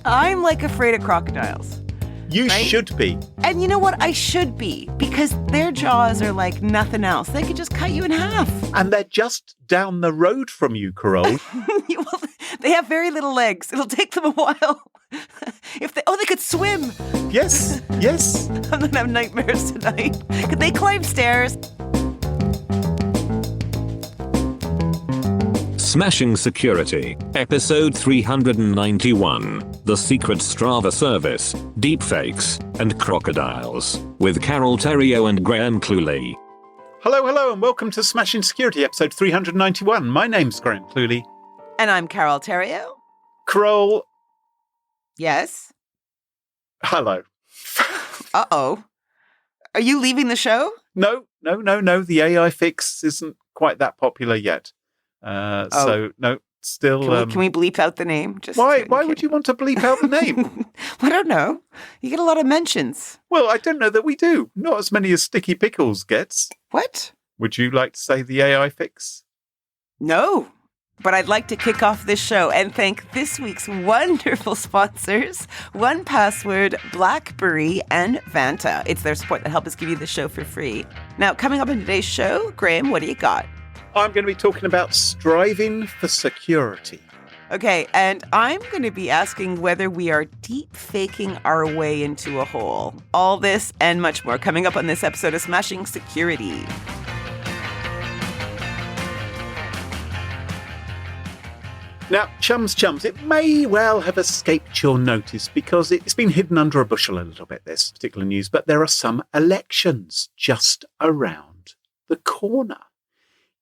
I'm like afraid of crocodiles. You right? should be. And you know what? I should be, because their jaws are like nothing else. They could just cut you in half. And they're just down the road from you, Carole. Well, they have very little legs. It'll take them a while. If they could swim. Yes, yes. I'm going to have nightmares tonight. Could they climb stairs? Smashing Security, episode 391, The Secret Strava Service, Deepfakes, and Crocodiles, with Carole, Theriault, and Cluley. Hello, and welcome to Smashing Security, episode 391. My name's Cluley. And I'm Carole, Theriault. Carole. Yes? Hello. Uh-oh. Are you leaving the show? No. The AI fix isn't quite that popular yet. So, no, still... Can we bleep out the name? Why would you want to bleep out the name? I don't know. You get a lot of mentions. Well, I don't know that we do. Not as many as Sticky Pickles gets. What? Would you like to say the AI fix? No, but I'd like to kick off this show and thank this week's wonderful sponsors, 1Password, BlackBerry, and Vanta. It's their support that help us give you the show for free. Now, coming up in today's show, Graham, what do you got? I'm going to be talking about striving for security. Okay, and I'm going to be asking whether we are deep faking our way into a hole. All this and much more coming up on this episode of Smashing Security. Now, chums, it may well have escaped your notice because it's been hidden under a bushel a little bit, this particular news, but there are some elections just around the corner.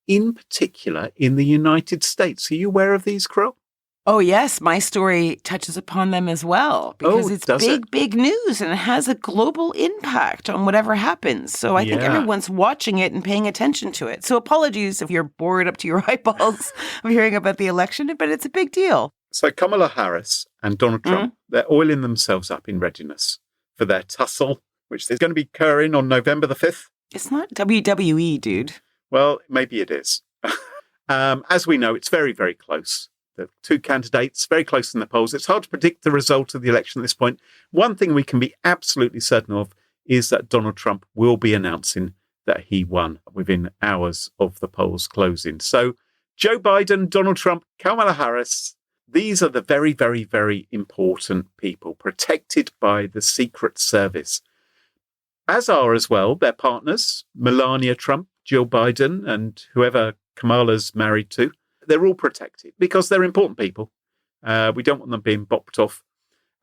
In particular, in the United States. Are you aware of these, Carole? Oh, yes. My story touches upon them as well. Because it's big news and it has a global impact on whatever happens. So I think everyone's watching it and paying attention to it. So apologies if you're bored up to your eyeballs of hearing about the election, but it's a big deal. So Kamala Harris and Donald Trump, they're oiling themselves up in readiness for their tussle, which is going to be occurring on November the 5th. It's not WWE, dude. Well, maybe it is. As we know, it's very, very close. The two candidates, very close in the polls. It's hard to predict the result of the election at this point. One thing we can be absolutely certain of is that Donald Trump will be announcing that he won within hours of the polls closing. So Joe Biden, Donald Trump, Kamala Harris, these are the very, very, very important people protected by the Secret Service. As are as well their partners, Melania Trump, Jill Biden, and whoever Kamala's married to. They're all protected because they're important people. We don't want them being bopped off.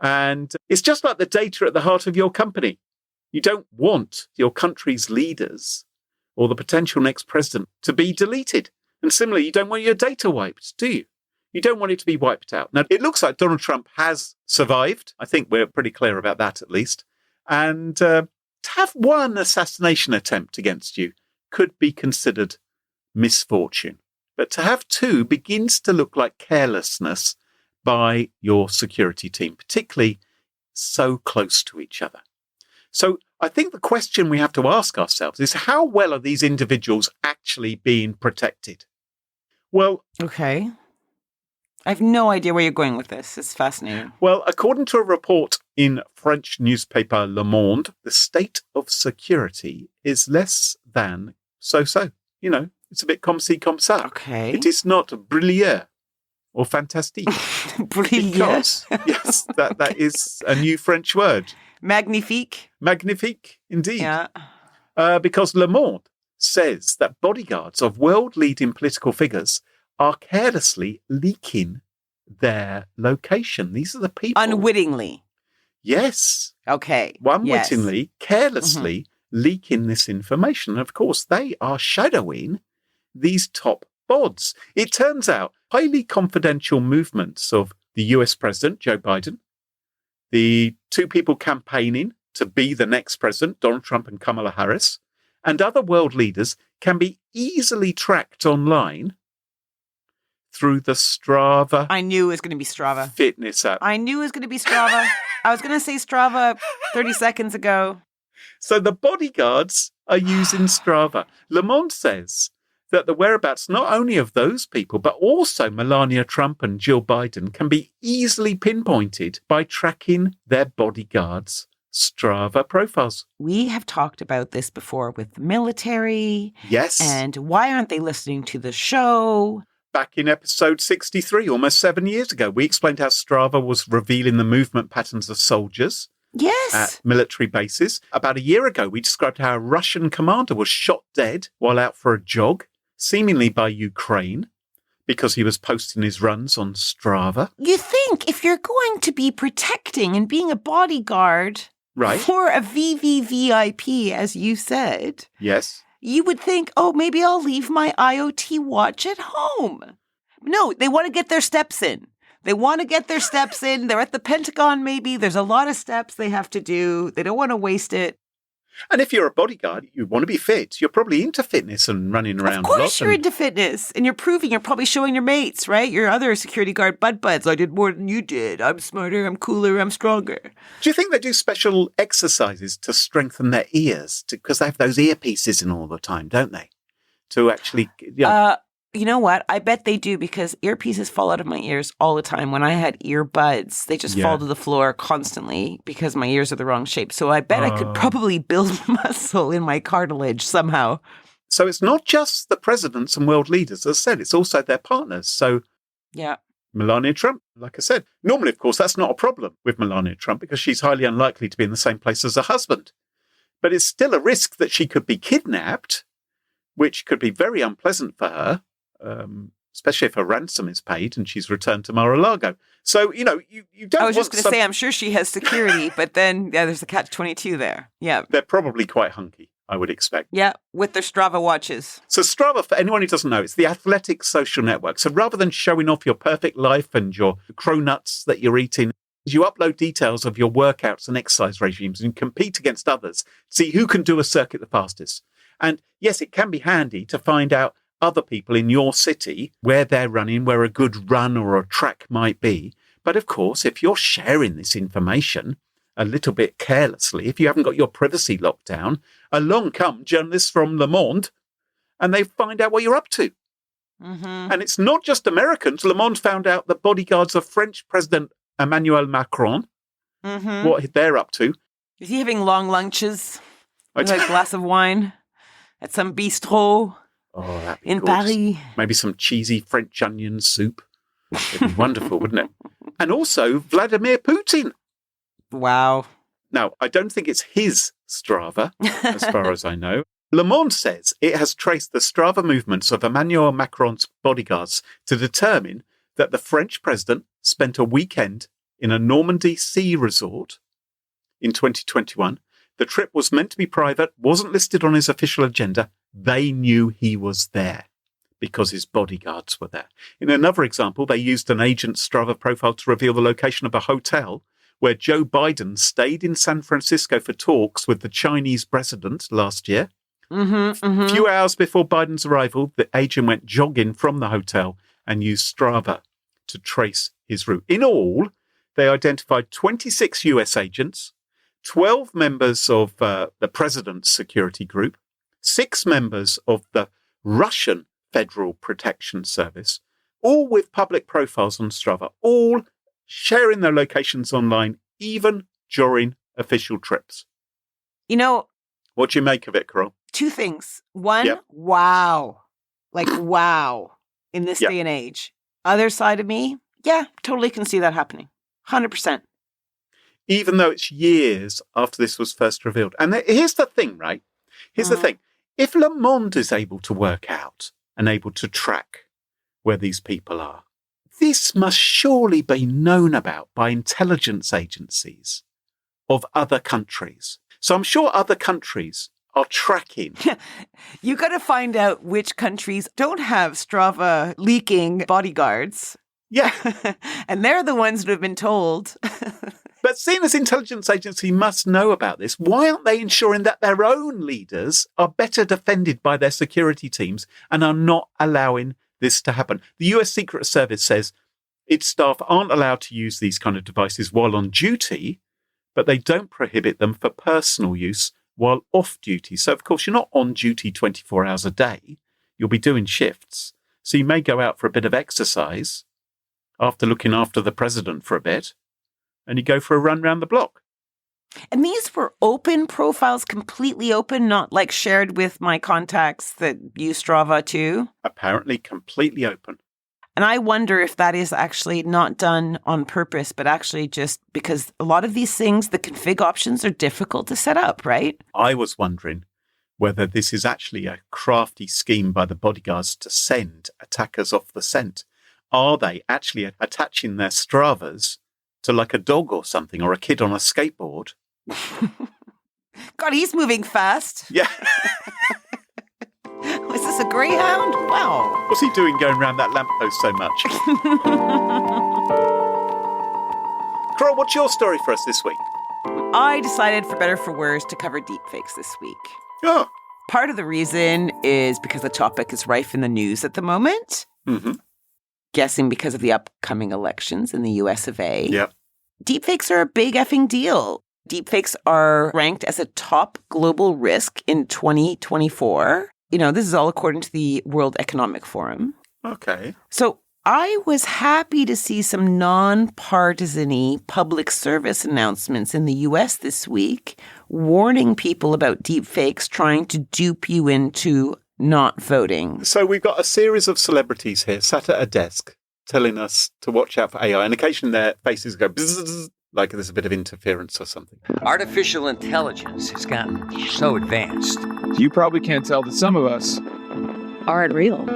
And it's just like the data at the heart of your company. You don't want your country's leaders or the potential next president to be deleted. And similarly, you don't want your data wiped, do you? You don't want it to be wiped out. Now, it looks like Donald Trump has survived. I think we're pretty clear about that, at least. And to have one assassination attempt against you could be considered misfortune. But to have two begins to look like carelessness by your security team, particularly so close to each other. So I think the question we have to ask ourselves is, how well are these individuals actually being protected? Well, okay. I have no idea where you're going with this. It's fascinating. Well, according to a report in French newspaper Le Monde, the state of security is less than so-so. You know, it's a bit comme ci, comme ça. Okay. It is not brilliant or fantastique. Brilliant. Because, yes, that is a new French word. Magnifique. Magnifique, indeed. Yeah. Because Le Monde says that bodyguards of world-leading political figures are carelessly leaking their location. These are the people. Unwittingly. Yes. Okay. Unwittingly, carelessly leaking this information. Of course, they are shadowing these top bods. It turns out highly confidential movements of the US President, Joe Biden, the two people campaigning to be the next president, Donald Trump and Kamala Harris, and other world leaders can be easily tracked online through the Strava. I knew it was going to be Strava. Fitness app. I knew it was going to be Strava. I was going to say Strava 30 seconds ago. So the bodyguards are using Strava. Le Monde says that the whereabouts not only of those people, but also Melania Trump and Jill Biden can be easily pinpointed by tracking their bodyguards' Strava profiles. We have talked about this before with the military. Yes. And why aren't they listening to the show? Back in episode 63, almost 7 years ago, we explained how Strava was revealing the movement patterns of soldiers. Yes. At military bases. About a year ago, we described how a Russian commander was shot dead while out for a jog, seemingly by Ukraine, because he was posting his runs on Strava. You think if you're going to be protecting and being a bodyguard for a VVVIP, as you said, yes, you would think, oh, maybe I'll leave my IoT watch at home. No, they want to get their steps in. They want to get their steps in. They're at the Pentagon, maybe. There's a lot of steps they have to do. They don't want to waste it. And if you're a bodyguard, you want to be fit. You're probably into fitness and running around. Of course you're into fitness. And you're probably showing your mates, right? Your other security guard buds. I did more than you did. I'm smarter. I'm cooler. I'm stronger. Do you think they do special exercises to strengthen their ears? Because they have those earpieces in all the time, don't they? To actually... You know what? I bet they do, because earpieces fall out of my ears all the time. When I had earbuds, they just fall to the floor constantly because my ears are the wrong shape. So I bet I could probably build muscle in my cartilage somehow. So it's not just the presidents and world leaders. As I said, it's also their partners. So yeah, Melania Trump, like I said. Normally, of course, that's not a problem with Melania Trump because she's highly unlikely to be in the same place as her husband. But it's still a risk that she could be kidnapped, which could be very unpleasant for her. Especially if her ransom is paid and she's returned to Mar-a-Lago. So, you don't I was just going to say, I'm sure she has security, but then, there's a catch-22 there. Yeah. They're probably quite hunky, I would expect. Yeah, with their Strava watches. So Strava, for anyone who doesn't know, it's the athletic social network. So rather than showing off your perfect life and your cronuts that you're eating, you upload details of your workouts and exercise regimes and compete against others to see who can do a circuit the fastest. And yes, it can be handy to find out other people in your city, where they're running, where a good run or a track might be. But of course, if you're sharing this information a little bit carelessly, if you haven't got your privacy locked down, along come journalists from Le Monde and they find out what you're up to. Mm-hmm. And it's not just Americans. Le Monde found out that bodyguards of French President Emmanuel Macron, what they're up to. Is he having long lunches with a glass of wine at some bistro? Oh, that'd be in gorgeous. Paris. Maybe some cheesy French onion soup. It'd be wonderful, wouldn't it? And also Vladimir Putin. Wow. Now, I don't think it's his Strava, as far as I know. Le Monde says it has traced the Strava movements of Emmanuel Macron's bodyguards to determine that the French president spent a weekend in a Normandy sea resort in 2021. The trip was meant to be private, wasn't listed on his official agenda. They knew he was there because his bodyguards were there. In another example, they used an agent's Strava profile to reveal the location of a hotel where Joe Biden stayed in San Francisco for talks with the Chinese president last year. A few hours before Biden's arrival, the agent went jogging from the hotel and used Strava to trace his route. In all, they identified 26 US agents, 12 members of the president's security group, 6 members of the Russian Federal Protection Service, all with public profiles on Strava, all sharing their locations online, even during official trips. What do you make of it, Carole? 2 things. One, wow. Like, wow. In this day and age. Other side of me, totally can see that happening. 100%. Even though it's years after this was first revealed. And here's the thing, right? Here's the thing. If Le Monde is able to work out and able to track where these people are, this must surely be known about by intelligence agencies of other countries. So I'm sure other countries are tracking. You got to find out which countries don't have Strava leaking bodyguards. Yeah. And they're the ones that have been told. But seeing as intelligence agency must know about this, why aren't they ensuring that their own leaders are better defended by their security teams and are not allowing this to happen? The US Secret Service says its staff aren't allowed to use these kind of devices while on duty, but they don't prohibit them for personal use while off duty. So, of course, you're not on duty 24 hours a day. you'll be doing shifts. So you may go out for a bit of exercise after looking after the president for a bit, and you go for a run round the block. And these were open profiles, completely open, not like shared with my contacts that use Strava too? Apparently completely open. And I wonder if that is actually not done on purpose, but actually just because a lot of these things, the config options are difficult to set up, right? I was wondering whether this is actually a crafty scheme by the bodyguards to send attackers off the scent. Are they actually attaching their Stravas to like a dog or something, or a kid on a skateboard? God, he's moving fast. Yeah. Was this a greyhound? Wow. What's he doing going around that lamppost so much? Carole, what's your story for us this week? I decided, for better or for worse, to cover deepfakes this week. Oh. Part of the reason is because the topic is rife in the news at the moment. Mm-hmm. Guessing because of the upcoming elections in the US of A. Yep. Deepfakes are a big effing deal. Deepfakes are ranked as a top global risk in 2024. You know, this is all according to the World Economic Forum. Okay. So I was happy to see some non-partisan-y public service announcements in the US this week warning people about deepfakes trying to dupe you into not voting. So we've got a series of celebrities here sat at a desk telling us to watch out for AI, and occasionally their faces go bzzz, like there's a bit of interference or something. Artificial intelligence has gotten so advanced. You probably can't tell that some of us aren't real.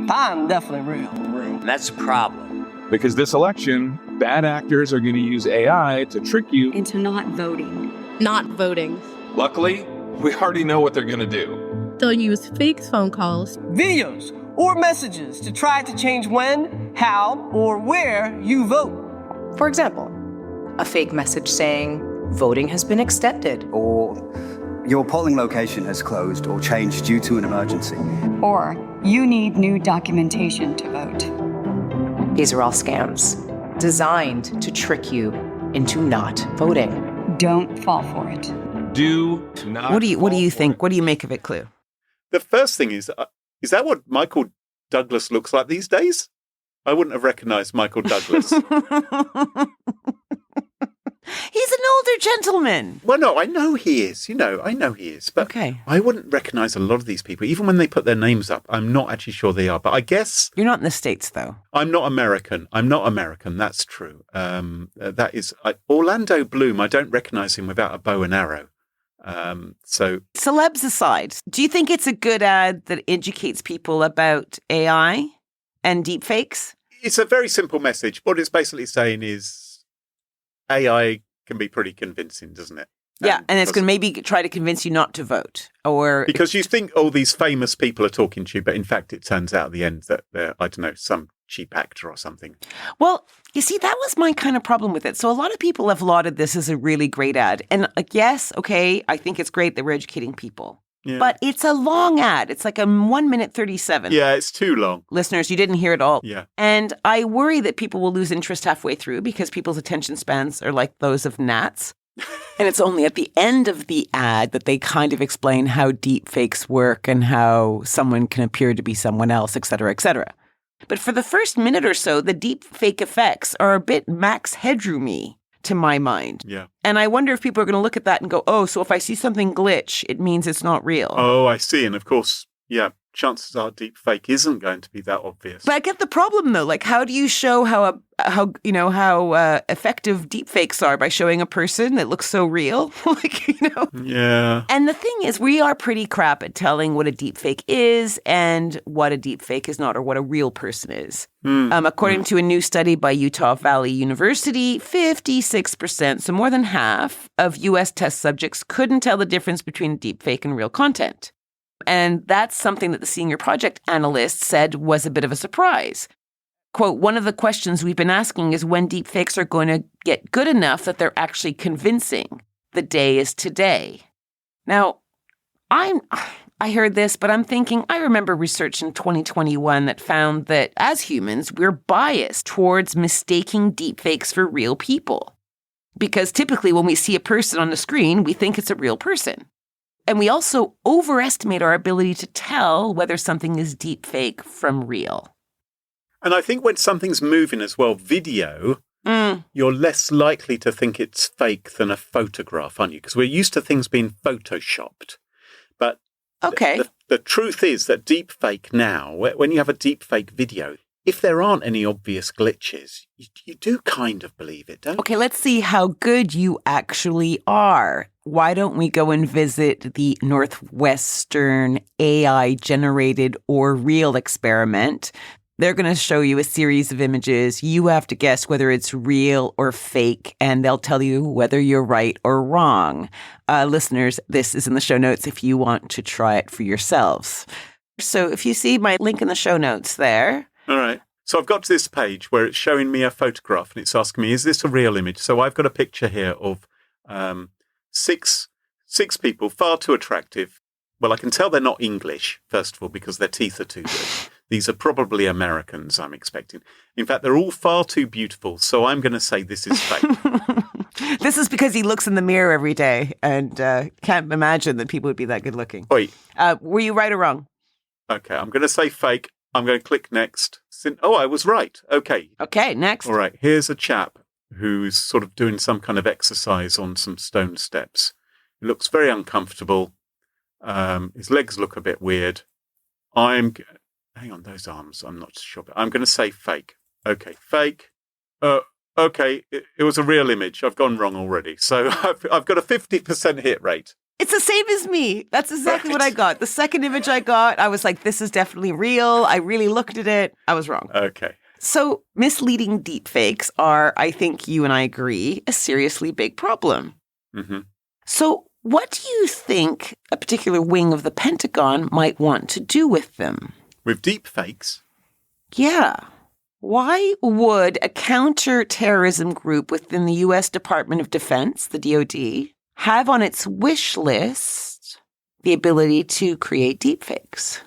I'm definitely real. And that's a problem. Because this election, bad actors are going to use AI to trick you into not voting. Not voting. Luckily, we already know what they're going to do. They'll use fake phone calls, videos, or messages to try to change when, how, or where you vote. For example, a fake message saying, voting has been extended. Or your polling location has closed or changed due to an emergency. Or you need new documentation to vote. These are all scams designed to trick you into not voting. Don't fall for it. Do not. What do you think? What do you make of it, Clue? The first thing is that what Michael Douglas looks like these days? I wouldn't have recognized Michael Douglas. He's an older gentleman. Well, no, I know he is. I know he is. But okay. I wouldn't recognize a lot of these people. Even when they put their names up, I'm not actually sure they are. But I guess... You're not in the States, though. I'm not American. That's true. That is... Orlando Bloom, I don't recognize him without a bow and arrow. So... Celebs aside, do you think it's a good ad that educates people about AI and deepfakes? It's a very simple message. What it's basically saying is AI can be pretty convincing, doesn't it? Yeah, and it's going to maybe try to convince you not to vote. Or because you think all these famous people are talking to you, but in fact it turns out at the end that they're, I don't know, some cheap actor or something. Well, you see, that was my kind of problem with it. So a lot of people have lauded this as a really great ad. And yes, okay, I think it's great that we're educating people. Yeah. But it's a long ad. It's like a 1 minute 37. Yeah, it's too long. Listeners, you didn't hear it all. Yeah. And I worry that people will lose interest halfway through because people's attention spans are like those of gnats. And it's only at the end of the ad that they kind of explain how deep fakes work and how someone can appear to be someone else, et cetera, et cetera. But for the first minute or so, the deep fake effects are a bit Max Headroom-y to my mind. Yeah. And I wonder if people are going to look at that and go, oh, so if I see something glitch, it means it's not real. Oh, I see. And of course, yeah, chances are deep fake isn't going to be that obvious. But I get the problem though. Like, how do you show how effective deep fakes are by showing a person that looks so real? Yeah. And the thing is, we are pretty crap at telling what a deep fake is and what a deep fake is not, or what a real person is. According to a new study by Utah Valley University, 56%, so more than half of U.S. test subjects couldn't tell the difference between deep fake and real content. And that's something that the senior project analyst said was a bit of a surprise. Quote, one of the questions we've been asking is when deepfakes are going to get good enough that they're actually convincing. The day is today. Now, I heard this, but I'm thinking, I remember research in 2021 that found that as humans, we're biased towards mistaking deepfakes for real people. Because typically when we see a person on the screen, we think it's a real person. And we also overestimate our ability to tell whether something is deep fake from real. And I think when something's moving as well, video, you're less likely to think it's fake than a photograph, aren't you? Because we're used to things being photoshopped. But the truth is that deep fake now, when you have a deep fake video, if there aren't any obvious glitches, you do kind of believe it, don't you? Okay, let's see how good you actually are. Why don't we go and visit the Northwestern AI-generated or real experiment? They're going to show you a series of images. You have to guess whether it's real or fake, and they'll tell you whether you're right or wrong. Listeners, this is in the show notes if you want to try it for yourselves. So if you see my link in the show notes there. All right. So I've got to this page where it's showing me a photograph and it's asking me, is this a real image? So I've got a picture here of six people, far too attractive. Well, I can tell they're not English, first of all, because their teeth are too good. These are probably Americans, I'm expecting. In fact, they're all far too beautiful. So I'm going to say this is fake. This is because he looks in the mirror every day and can't imagine that people would be that good looking. Oi. Were you right or wrong? Okay, I'm going to say fake. I'm going to click next. Oh, I was right. Okay. Okay, next. All right. Here's a chap who's sort of doing some kind of exercise on some stone steps. He looks very uncomfortable. His legs look a bit weird. Hang on, those arms. I'm not sure. But I'm going to say fake. Okay, fake. Okay, it was a real image. I've gone wrong already. So I've got a 50% hit rate. It's the same as me. That's exactly what I got. The second image I got, I was like, this is definitely real. I really looked at it. I was wrong. Okay. So misleading deepfakes are, I think you and I agree, a seriously big problem. Mm-hmm. So what do you think a particular wing of the Pentagon might want to do with them? With deepfakes? Yeah. Why would a counter-terrorism group within the U.S. Department of Defense, the DoD, have on its wish list the ability to create deepfakes?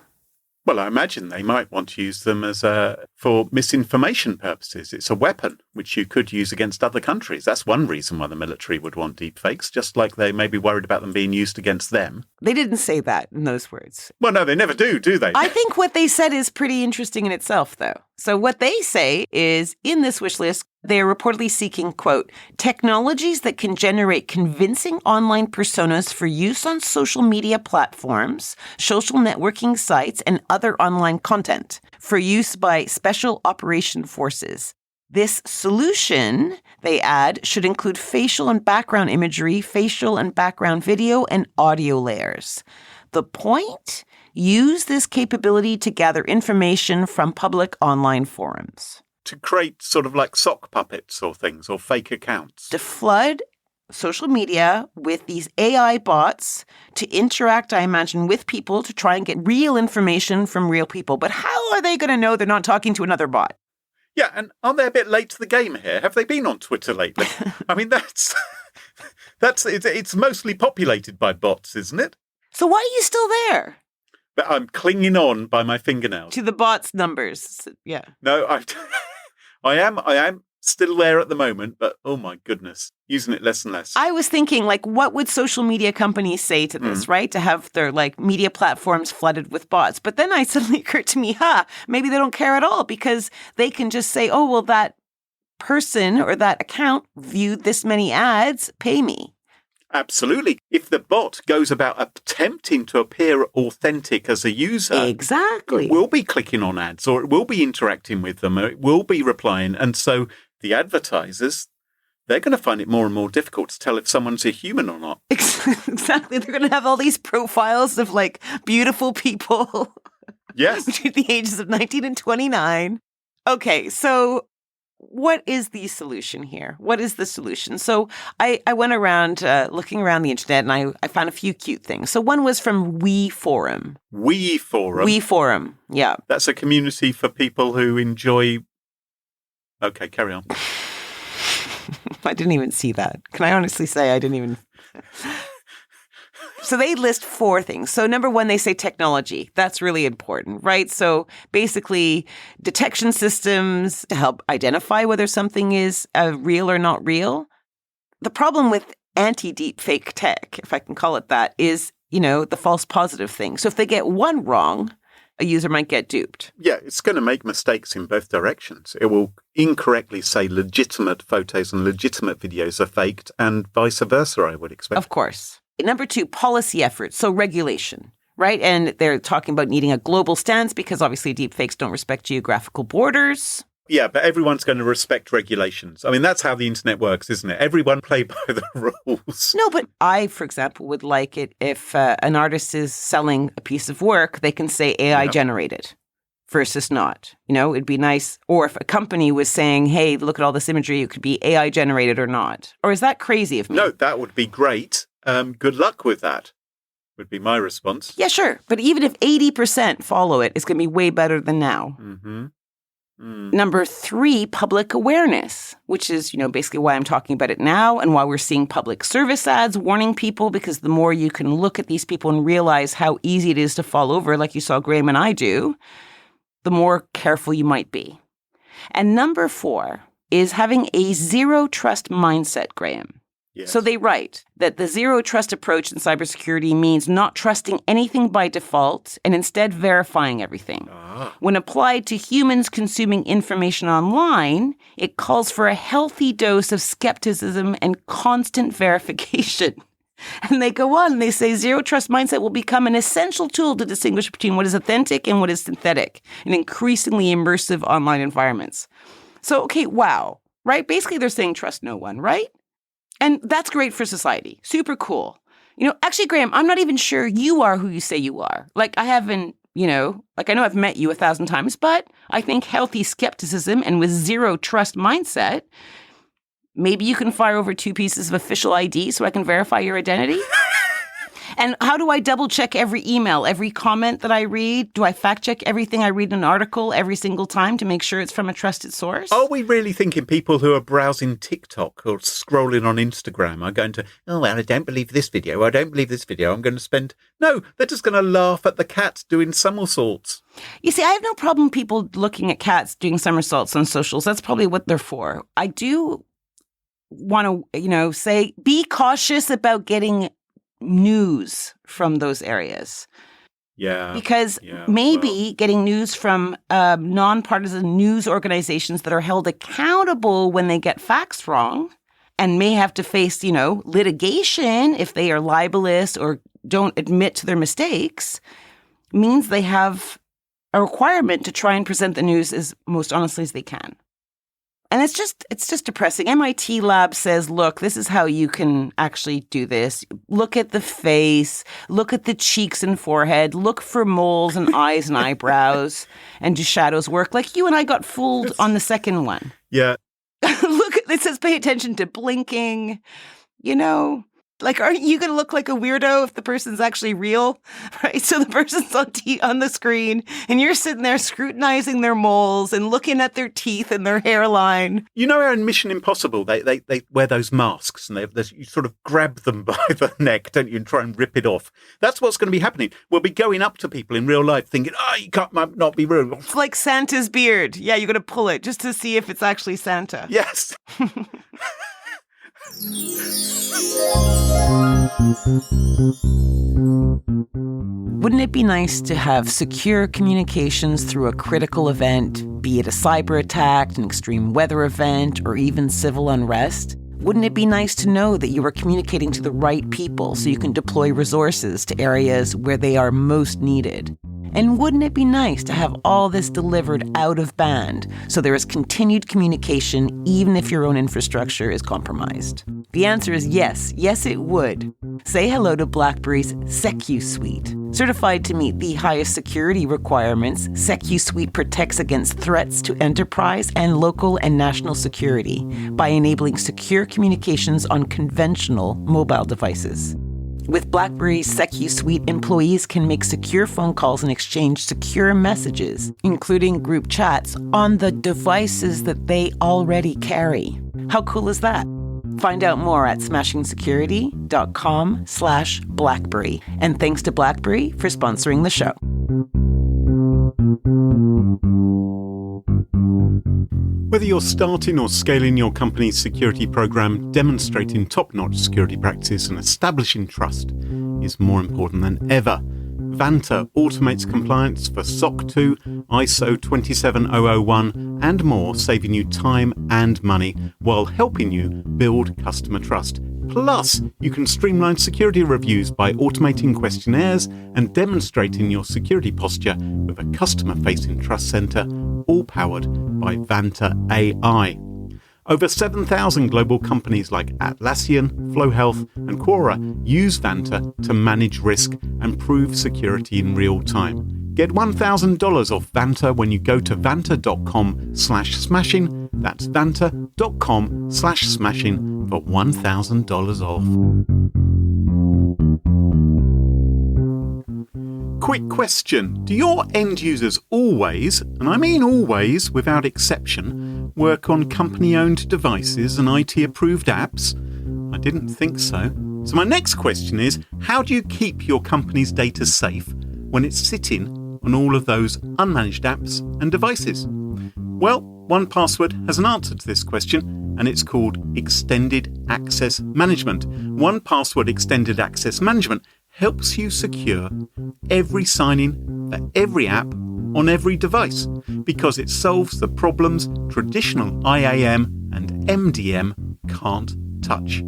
Well, I imagine they might want to use them as for misinformation purposes. It's a weapon which you could use against other countries. That's one reason why the military would want deepfakes, just like they may be worried about them being used against them. They didn't say that in those words. Well, no, they never do they? I think what they said is pretty interesting in itself, though. So what they say is, in this wish list, they are reportedly seeking, quote, technologies that can generate convincing online personas for use on social media platforms, social networking sites, and other online content for use by special operation forces. This solution, they add, should include facial and background imagery, facial and background video, and audio layers. The point? Use this capability to gather information from public online forums. To create sort of like sock puppets or things, or fake accounts. To flood social media with these AI bots to interact, I imagine, with people to try and get real information from real people. But how are they going to know they're not talking to another bot? Yeah, and aren't they a bit late to the game here? Have they been on Twitter lately? I mean, it's mostly populated by bots, isn't it? So why are you still there? But I'm clinging on by my fingernails. To the bots' numbers, yeah. No, I am still there at the moment, but oh my goodness, using it less and less. I was thinking, like, what would social media companies say to this, right? To have their, like, media platforms flooded with bots. But then I suddenly occurred to me, maybe they don't care at all because they can just say, oh, well, that person or that account viewed this many ads, pay me. Absolutely. If the bot goes about attempting to appear authentic as a user, exactly, it will be clicking on ads or it will be interacting with them or it will be replying. And so the advertisers, they're going to find it more and more difficult to tell if someone's a human or not. Exactly. They're going to have all these profiles of like beautiful people. Yes. Between the ages of 19 and 29. Okay, so what is the solution here? What is the solution? So I went around looking around the internet and I found a few cute things. So one was from We Forum. We Forum? We Forum, yeah. That's a community for people who enjoy... Okay, carry on. I didn't even see that. Can I honestly say I didn't even... So they list 4 things. So number 1, they say technology. That's really important, right? So basically detection systems to help identify whether something is real or not real. The problem with anti-deepfake tech, if I can call it that, is the false positive thing. So if they get one wrong, a user might get duped. Yeah, it's going to make mistakes in both directions. It will incorrectly say legitimate photos and legitimate videos are faked and vice versa, I would expect. Of course. Number 2, policy efforts. So regulation, right? And they're talking about needing a global stance because obviously deepfakes don't respect geographical borders. Yeah, but everyone's going to respect regulations. I mean, that's how the internet works, isn't it? Everyone play by the rules. No, but I, for example, would like it if an artist is selling a piece of work, they can say AI generated versus not. It'd be nice. Or if a company was saying, hey, look at all this imagery, it could be AI generated or not. Or is that crazy of me? No, that would be great. Good luck with that, would be my response. Yeah, sure. But even if 80% follow it, it's going to be way better than now. Mm-hmm. Number 3, public awareness, which is, basically why I'm talking about it now and why we're seeing public service ads warning people, because the more you can look at these people and realize how easy it is to fall over, like you saw Graham and I do, the more careful you might be. And number 4 is having a zero trust mindset, Graham. Yes. So they write that the zero trust approach in cybersecurity means not trusting anything by default and instead verifying everything. When applied to humans consuming information online, it calls for a healthy dose of skepticism and constant verification. And they go on and they say zero trust mindset will become an essential tool to distinguish between what is authentic and what is synthetic in increasingly immersive online environments. So, okay, wow, right? Basically, they're saying trust no one, right? And that's great for society. Super cool. Actually, Graham, I'm not even sure you are who you say you are. Like, I haven't, I know I've met you 1,000 times, but I think healthy skepticism and with zero trust mindset, maybe you can fire over 2 pieces of official ID so I can verify your identity. And how do I double check every email, every comment that I read? Do I fact check everything I read in an article every single time to make sure it's from a trusted source? Are we really thinking people who are browsing TikTok or scrolling on Instagram are going to, I don't believe this video. I don't believe this video. I'm going to spend... No, they're just going to laugh at the cat doing somersaults. You see, I have no problem people looking at cats doing somersaults on socials. That's probably what they're for. I do want to, say, be cautious about getting news from those areas. Yeah. Because maybe getting news from nonpartisan news organizations that are held accountable when they get facts wrong and may have to face, litigation if they are libelous or don't admit to their mistakes means they have a requirement to try and present the news as most honestly as they can. And it's just depressing. MIT Lab says, look, this is how you can actually do this. Look at the face, look at the cheeks and forehead, look for moles and eyes and eyebrows, and do shadows work? Like you and I got fooled on the second one. Yeah. Look, it says pay attention to blinking, Like, aren't you going to look like a weirdo if the person's actually real, right? So the person's on the screen and you're sitting there scrutinizing their moles and looking at their teeth and their hairline. In Mission Impossible, they wear those masks and you sort of grab them by the neck, don't you, and try and rip it off. That's what's going to be happening. We'll be going up to people in real life thinking, you might not be real. It's like Santa's beard. Yeah, you're going to pull it just to see if it's actually Santa. Yes. Wouldn't it be nice to have secure communications through a critical event, be it a cyber attack, an extreme weather event, or even civil unrest? Wouldn't it be nice to know that you are communicating to the right people so you can deploy resources to areas where they are most needed? And wouldn't it be nice to have all this delivered out of band so there is continued communication even if your own infrastructure is compromised? The answer is yes. Yes, it would. Say hello to BlackBerry's Secu Suite. Certified to meet the highest security requirements, Secu Suite protects against threats to enterprise and local and national security by enabling secure communications on conventional mobile devices. With BlackBerry's Secu Suite, employees can make secure phone calls and exchange secure messages, including group chats, on the devices that they already carry. How cool is that? Find out more at smashingsecurity.com/BlackBerry. And thanks to BlackBerry for sponsoring the show. Whether you're starting or scaling your company's security program, demonstrating top-notch security practices and establishing trust, is more important than ever. Vanta automates compliance for SOC 2, ISO 27001 and more, saving you time and money while helping you build customer trust. Plus, you can streamline security reviews by automating questionnaires and demonstrating your security posture with a customer-facing trust center, all powered by Vanta AI. Over 7,000 global companies like Atlassian, FlowHealth and Quora use Vanta to manage risk and prove security in real time. Get $1,000 off Vanta when you go to vanta.com/smashing. That's vanta.com/smashing for $1,000 off. Quick question. Do your end users always, and I mean always without exception, work on company-owned devices and IT-approved apps? I didn't think so. So my next question is, how do you keep your company's data safe when it's sitting on all of those unmanaged apps and devices? Well, 1Password has an answer to this question, and it's called Extended Access Management. 1Password Extended Access Management helps you secure every sign-in for every app on every device because it solves the problems traditional IAM and MDM can't touch.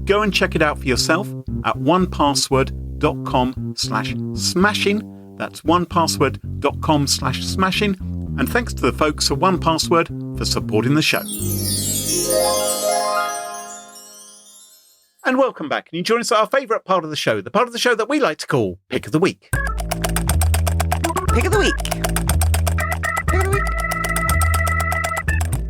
Go and check it out for yourself at onepassword.com/smashing. That's onepassword.com/smashing. And thanks to the folks at 1Password for supporting the show. And welcome back. And you join us at our favourite part of the show, the part of the show that we like to call Pick of the Week. Pick of the Week. Pick of the Week.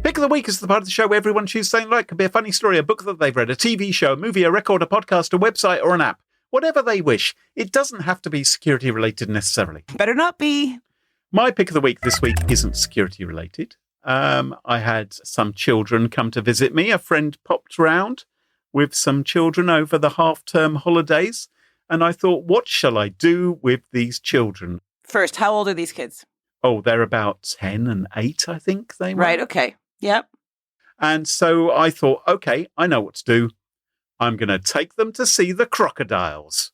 Pick of the Week is the part of the show where everyone chooses something like. It could be a funny story, a book that they've read, a TV show, a movie, a record, a podcast, a website or an app. Whatever they wish. It doesn't have to be security related necessarily. Better not be. My pick of the week this week isn't security related. I had some children come to visit me. A friend popped round with some children over the half-term holidays. And I thought, what shall I do with these children? First, how old are these kids? Oh, they're about 10 and 8, I think they were. Right, okay. Yep. And so I thought, okay, I know what to do. I'm going to take them to see the crocodiles.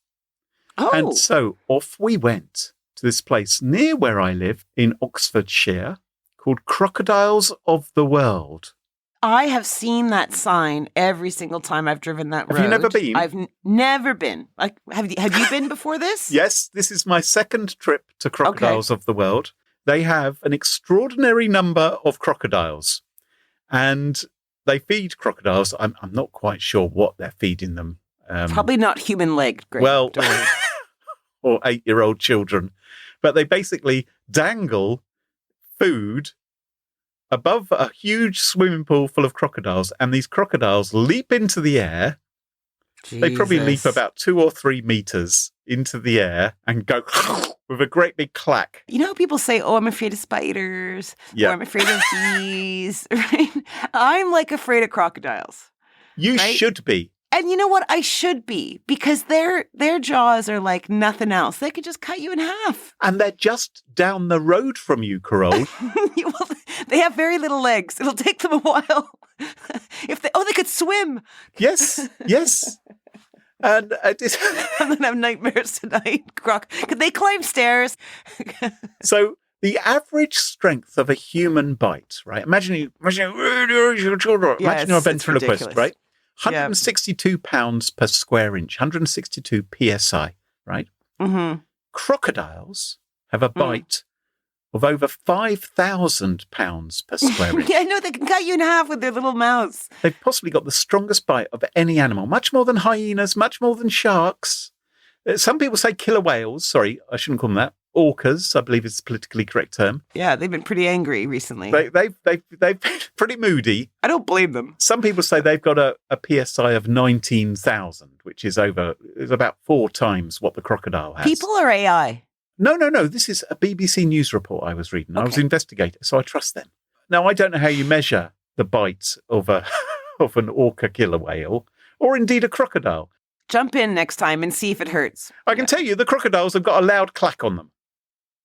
Oh. And so off we went to this place near where I live in Oxfordshire called Crocodiles of the World. I have seen that sign every single time I've driven that road. Have you never been? I've never been. Have you been before this? Yes, this is my second trip to Crocodiles of the World. They have an extraordinary number of crocodiles, and they feed crocodiles. I'm not quite sure what they're feeding them. Probably not human-legged. Well, or 8-year-old children. But they basically dangle food above a huge swimming pool full of crocodiles, and these crocodiles leap into the air. Jesus. They probably leap about 2 or 3 meters into the air and go with a great big clack. You know how people say, oh, I'm afraid of spiders, or I'm afraid of bees, right? I'm like afraid of crocodiles. You should be. And you know what? I should be, because their jaws are like nothing else. They could just cut you in half. And they're just down the road from you, Carole. Well, they have very little legs. It'll take them a while. They could swim. Yes. And I did. I'm going to have nightmares tonight. Could they climb stairs? So the average strength of a human bite, right? Imagine you're a ventriloquist, right? 162 pounds per square inch, 162 psi, right? Mm-hmm. Crocodiles have a bite of over 5,000 pounds per square inch. Yeah, I know, they can cut you in half with their little mouths. They've possibly got the strongest bite of any animal, much more than hyenas, much more than sharks. Some people say killer whales. Sorry, I shouldn't call them that. Orcas, I believe is the politically correct term. Yeah, they've been pretty angry recently. They've been pretty moody. I don't blame them. Some people say they've got a PSI of 19,000, which is about 4 times what the crocodile has. People or AI? No. This is a BBC News report I was reading. Okay. I was an investigator, so I trust them. Now, I don't know how you measure the bite of an orca killer whale, or indeed a crocodile. Jump in next time and see if it hurts. I can tell you the crocodiles have got a loud clack on them.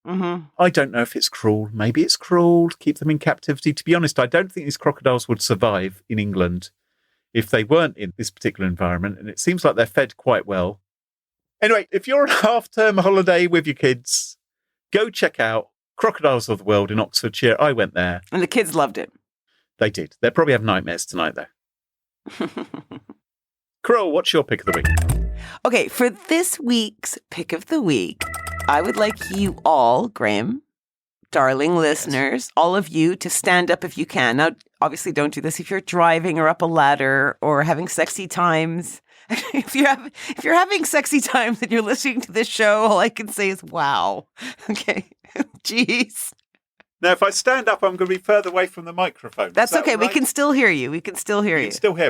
Mm-hmm. I don't know if it's cruel. Maybe it's cruel to keep them in captivity. To be honest, I don't think these crocodiles would survive in England if they weren't in this particular environment. And it seems like they're fed quite well. Anyway, if you're on a half-term holiday with your kids, go check out Crocodiles of the World in Oxfordshire. I went there. And the kids loved it. They did. They'll probably have nightmares tonight, though. Carole, what's your pick of the week? Okay, for this week's pick of the week, I would like you all, Graham, darling listeners, all of you, to stand up if you can. Now, obviously, don't do this if you're driving or up a ladder or having sexy times. If you're having sexy times and you're listening to this show, all I can say is, wow. Okay. Jeez. Now, if I stand up, I'm going to be further away from the microphone. That's okay. Right? We can still hear you. You can still hear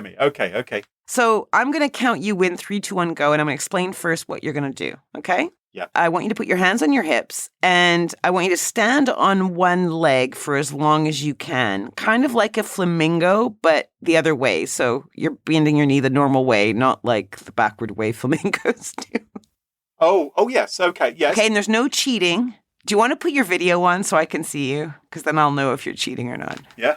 me. Okay. So I'm going to count you in 3, 2, 1, go, and I'm going to explain first what you're going to do. Okay? Yeah. I want you to put your hands on your hips, and I want you to stand on one leg for as long as you can, kind of like a flamingo, but the other way. So you're bending your knee the normal way, not like the backward way flamingos do. Oh, yes. Okay, yes. Okay, and there's no cheating. Do you want to put your video on so I can see you? Because then I'll know if you're cheating or not. Yeah.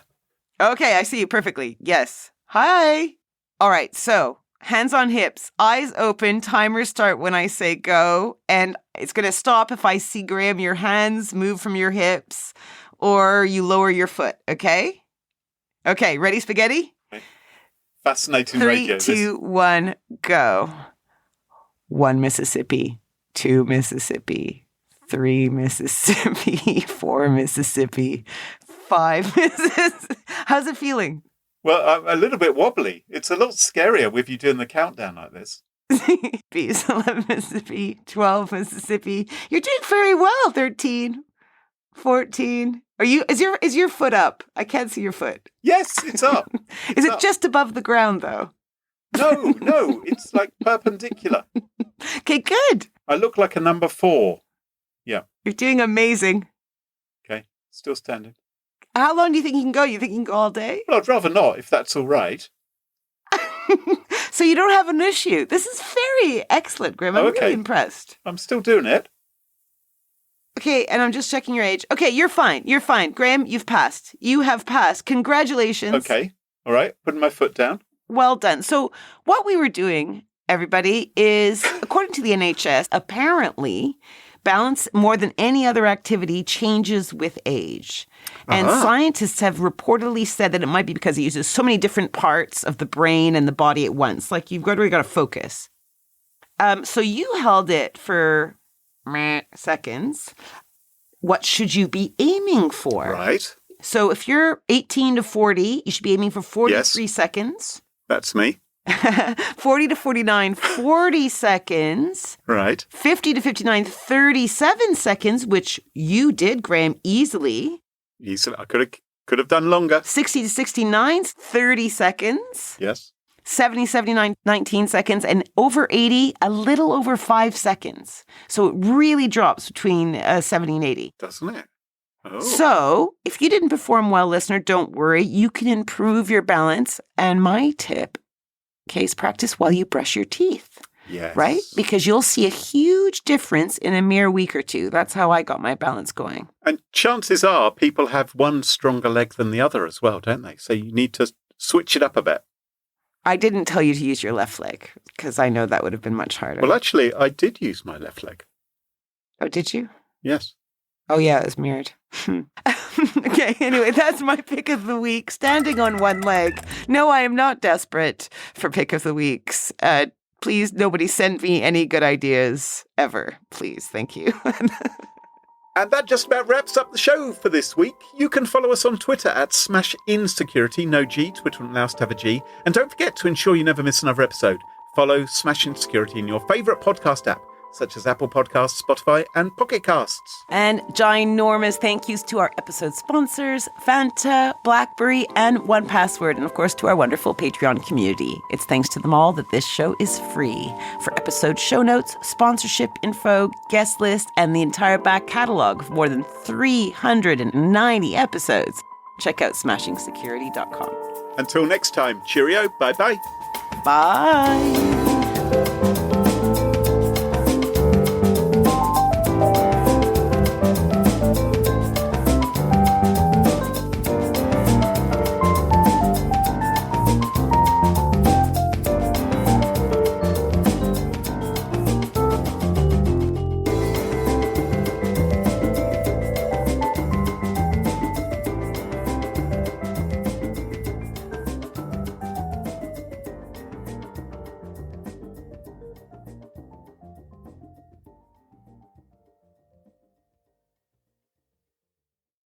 Okay, I see you perfectly. Yes. Hi. All right, so hands on hips, eyes open, timer start when I say go, and it's going to stop if I see, Graham, your hands move from your hips or you lower your foot, okay? Okay, ready, spaghetti? Okay. Fascinating 3, radio. 2, 1, go. 1 Mississippi, 2 Mississippi, 3 Mississippi, 4 Mississippi, 5 Mississippi. How's it feeling? Well, I'm a little bit wobbly. It's a little scarier with you doing the countdown like this. 11 Mississippi, 12 Mississippi. You're doing very well. 13, 14. Is your foot up? I can't see your foot. Yes, it's up. Is it just above the ground though? No, it's like perpendicular. Okay, good. I look like a number 4. Yeah. You're doing amazing. Okay, still standing. How long do you think you can go? You think you can go all day? Well, I'd rather not, if that's all right. So you don't have an issue. This is very excellent, Graham. I'm really impressed. I'm still doing it. Okay, and I'm just checking your age. Okay, you're fine. You're fine. Graham, you've passed. You have passed. Congratulations. Okay, all right. Putting my foot down. Well done. So what we were doing, everybody, is, according to the NHS, apparently balance more than any other activity changes with age. And scientists have reportedly said that it might be because it uses so many different parts of the brain and the body at once. Like you've really got to focus. So you held it for seconds. What should you be aiming for? Right. So if you're 18 to 40, you should be aiming for 43 seconds. That's me. 40 to 49, 40 seconds. Right. 50 to 59, 37 seconds, which you did, Graham, easily. I could have done longer. 60 to 69, 30 seconds. Yes. 70, 79, 19 seconds. And over 80, a little over 5 seconds. So it really drops between 70 and 80. Doesn't it? Oh. So if you didn't perform well, listener, don't worry. You can improve your balance. And my tip, is practice while you brush your teeth. Yes. Right? Because you'll see a huge difference in a mere week or two. That's how I got my balance going. And chances are people have one stronger leg than the other as well, don't they? So you need to switch it up a bit. I didn't tell you to use your left leg because I know that would have been much harder. Well, actually, I did use my left leg. Oh, did you? Yes. Oh, yeah, it was mirrored. Okay, anyway, that's my pick of the week. Standing on one leg. No, I am not desperate for pick of the weeks. Please, nobody send me any good ideas ever. Please, thank you. And that just about wraps up the show for this week. You can follow us on Twitter at SmashInSecurity, no G, Twitter won't allow us to have a G. And don't forget to ensure you never miss another episode. Follow Smash Insecurity in your favourite podcast app, such as Apple Podcasts, Spotify, and Pocket Casts. And ginormous thank yous to our episode sponsors, Fanta, BlackBerry, and 1Password, and of course to our wonderful Patreon community. It's thanks to them all that this show is free. For episode show notes, sponsorship info, guest list, and the entire back catalog of more than 390 episodes, check out smashingsecurity.com. Until next time, cheerio, bye-bye. Bye.